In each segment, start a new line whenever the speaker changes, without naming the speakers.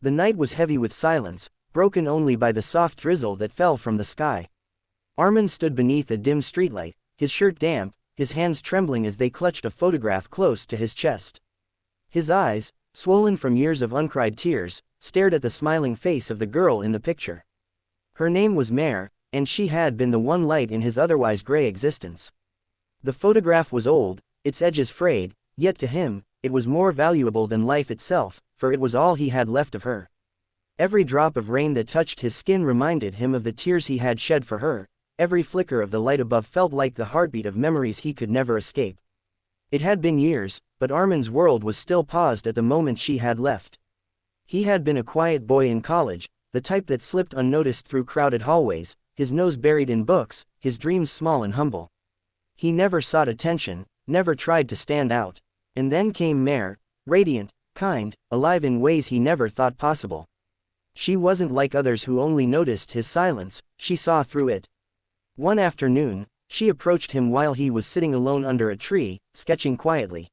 The night was heavy with silence, broken only by the soft drizzle that fell from the sky. Arman stood beneath a dim streetlight, his shirt damp, his hands trembling as they clutched a photograph close to his chest. His eyes, swollen from years of uncried tears, stared at the smiling face of the girl in the picture. Her name was Mare, and she had been the one light in his otherwise gray existence. The photograph was old, its edges frayed, yet to him, it was more valuable than life itself, for it was all he had left of her. Every drop of rain that touched his skin reminded him of the tears he had shed for her. Every flicker of the light above felt like the heartbeat of memories he could never escape. It had been years, but Arman's world was still paused at the moment she had left. He had been a quiet boy in college, the type that slipped unnoticed through crowded hallways, his nose buried in books, his dreams small and humble. He never sought attention, never tried to stand out. And then came Mare, radiant, kind, alive in ways he never thought possible. She wasn't like others who only noticed his silence, she saw through it. One afternoon, she approached him while he was sitting alone under a tree, sketching quietly.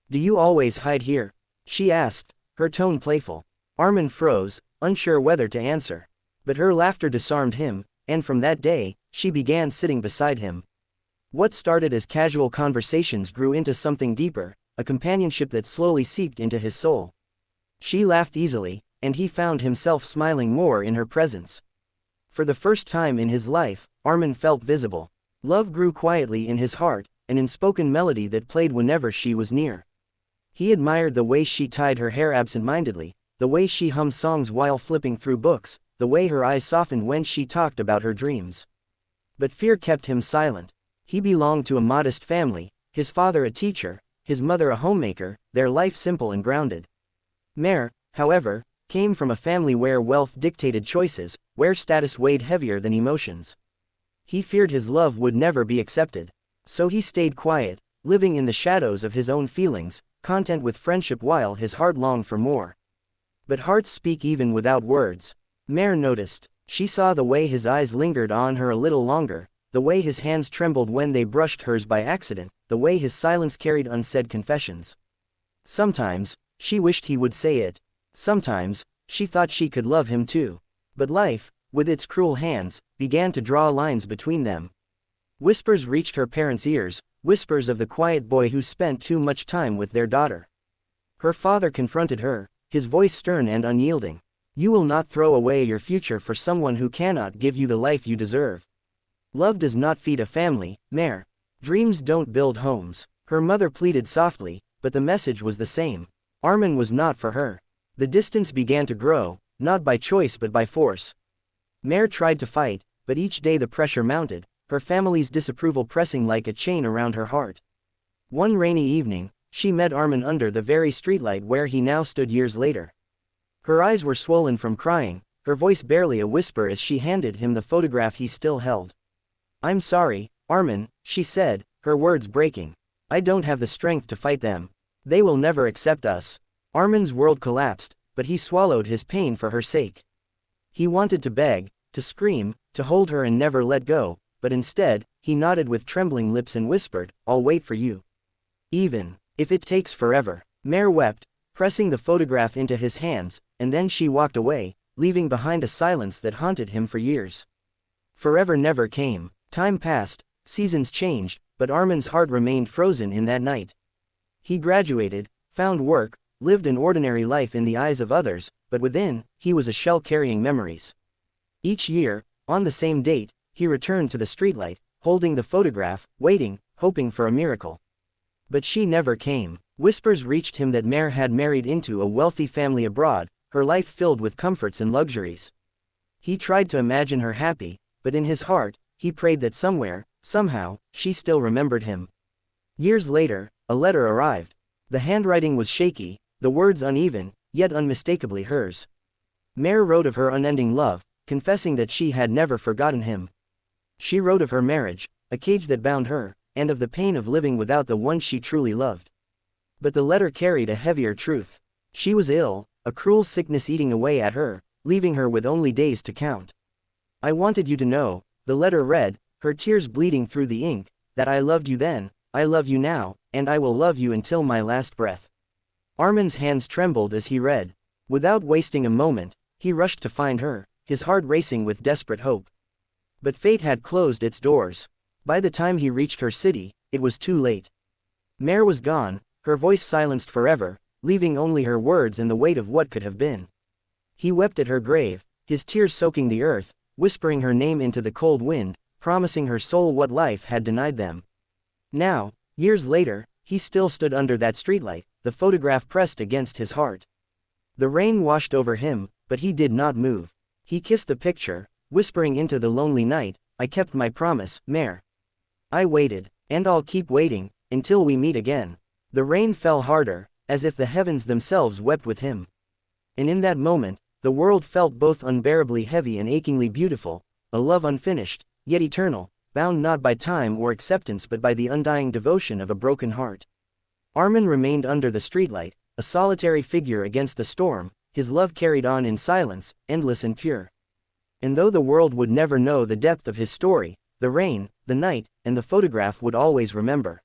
"Do you always hide here?" she asked, her tone playful. Arman froze, unsure whether to answer. But her laughter disarmed him, and from that day, she began sitting beside him. What started as casual conversations grew into something deeper, a companionship that slowly seeped into his soul. She laughed easily, and he found himself smiling more in her presence. For the first time in his life, Arman felt visible. Love grew quietly in his heart, an unspoken melody that played whenever she was near. He admired the way she tied her hair absent-mindedly, the way she hummed songs while flipping through books, the way her eyes softened when she talked about her dreams. But fear kept him silent. He belonged to a modest family, his father a teacher, his mother a homemaker, their life simple and grounded. Mare, however, came from a family where wealth dictated choices, where status weighed heavier than emotions. He feared his love would never be accepted. So he stayed quiet, living in the shadows of his own feelings, content with friendship while his heart longed for more. But hearts speak even without words. Mare noticed. She saw the way his eyes lingered on her a little longer, the way his hands trembled when they brushed hers by accident, the way his silence carried unsaid confessions. Sometimes, she wished he would say it. Sometimes, she thought she could love him too. But life, with its cruel hands, began to draw lines between them. Whispers reached her parents' ears, whispers of the quiet boy who spent too much time with their daughter. Her father confronted her, his voice stern and unyielding. "You will not throw away your future for someone who cannot give you the life you deserve. Love does not feed a family, Mare. Dreams don't build homes." Her mother pleaded softly, but the message was the same. Arman was not for her. The distance began to grow, not by choice but by force. Mare tried to fight, but each day the pressure mounted, her family's disapproval pressing like a chain around her heart. One rainy evening, she met Arman under the very streetlight where he now stood years later. Her eyes were swollen from crying, her voice barely a whisper as she handed him the photograph he still held. "I'm sorry, Arman," she said, her words breaking. "I don't have the strength to fight them. They will never accept us." Arman's world collapsed, but he swallowed his pain for her sake. He wanted to beg, to scream, to hold her and never let go, but instead, he nodded with trembling lips and whispered, "I'll wait for you. Even if it takes forever." Mare wept, pressing the photograph into his hands, and then she walked away, leaving behind a silence that haunted him for years. Forever never came. Time passed, seasons changed, but Arman's heart remained frozen in that night. He graduated, found work, lived an ordinary life in the eyes of others, but within, he was a shell carrying memories. Each year, on the same date, he returned to the streetlight, holding the photograph, waiting, hoping for a miracle. But she never came. Whispers reached him that Mare had married into a wealthy family abroad, her life filled with comforts and luxuries. He tried to imagine her happy, but in his heart, he prayed that somewhere, somehow, she still remembered him. Years later, a letter arrived. The handwriting was shaky, the words uneven, yet unmistakably hers. Mare wrote of her unending love, confessing that she had never forgotten him. She wrote of her marriage, a cage that bound her, and of the pain of living without the one she truly loved. But the letter carried a heavier truth. She was ill, a cruel sickness eating away at her, leaving her with only days to count. "I wanted you to know," the letter read, her tears bleeding through the ink, "that I loved you then, I love you now, and I will love you until my last breath." Arman's hands trembled as he read. Without wasting a moment, he rushed to find her, his heart racing with desperate hope. But fate had closed its doors. By the time he reached her city, it was too late. Mare was gone, her voice silenced forever, leaving only her words and the weight of what could have been. He wept at her grave, his tears soaking the earth, whispering her name into the cold wind, promising her soul what life had denied them. Now, years later, he still stood under that streetlight, the photograph pressed against his heart. The rain washed over him, but he did not move. He kissed the picture, whispering into the lonely night, "I kept my promise, Mare. I waited, and I'll keep waiting, until we meet again." The rain fell harder, as if the heavens themselves wept with him. And in that moment, the world felt both unbearably heavy and achingly beautiful, a love unfinished, yet eternal, bound not by time or acceptance but by the undying devotion of a broken heart. Arman remained under the streetlight, a solitary figure against the storm, his love carried on in silence, endless and pure. And though the world would never know the depth of his story, the rain, the night, and the photograph would always remember.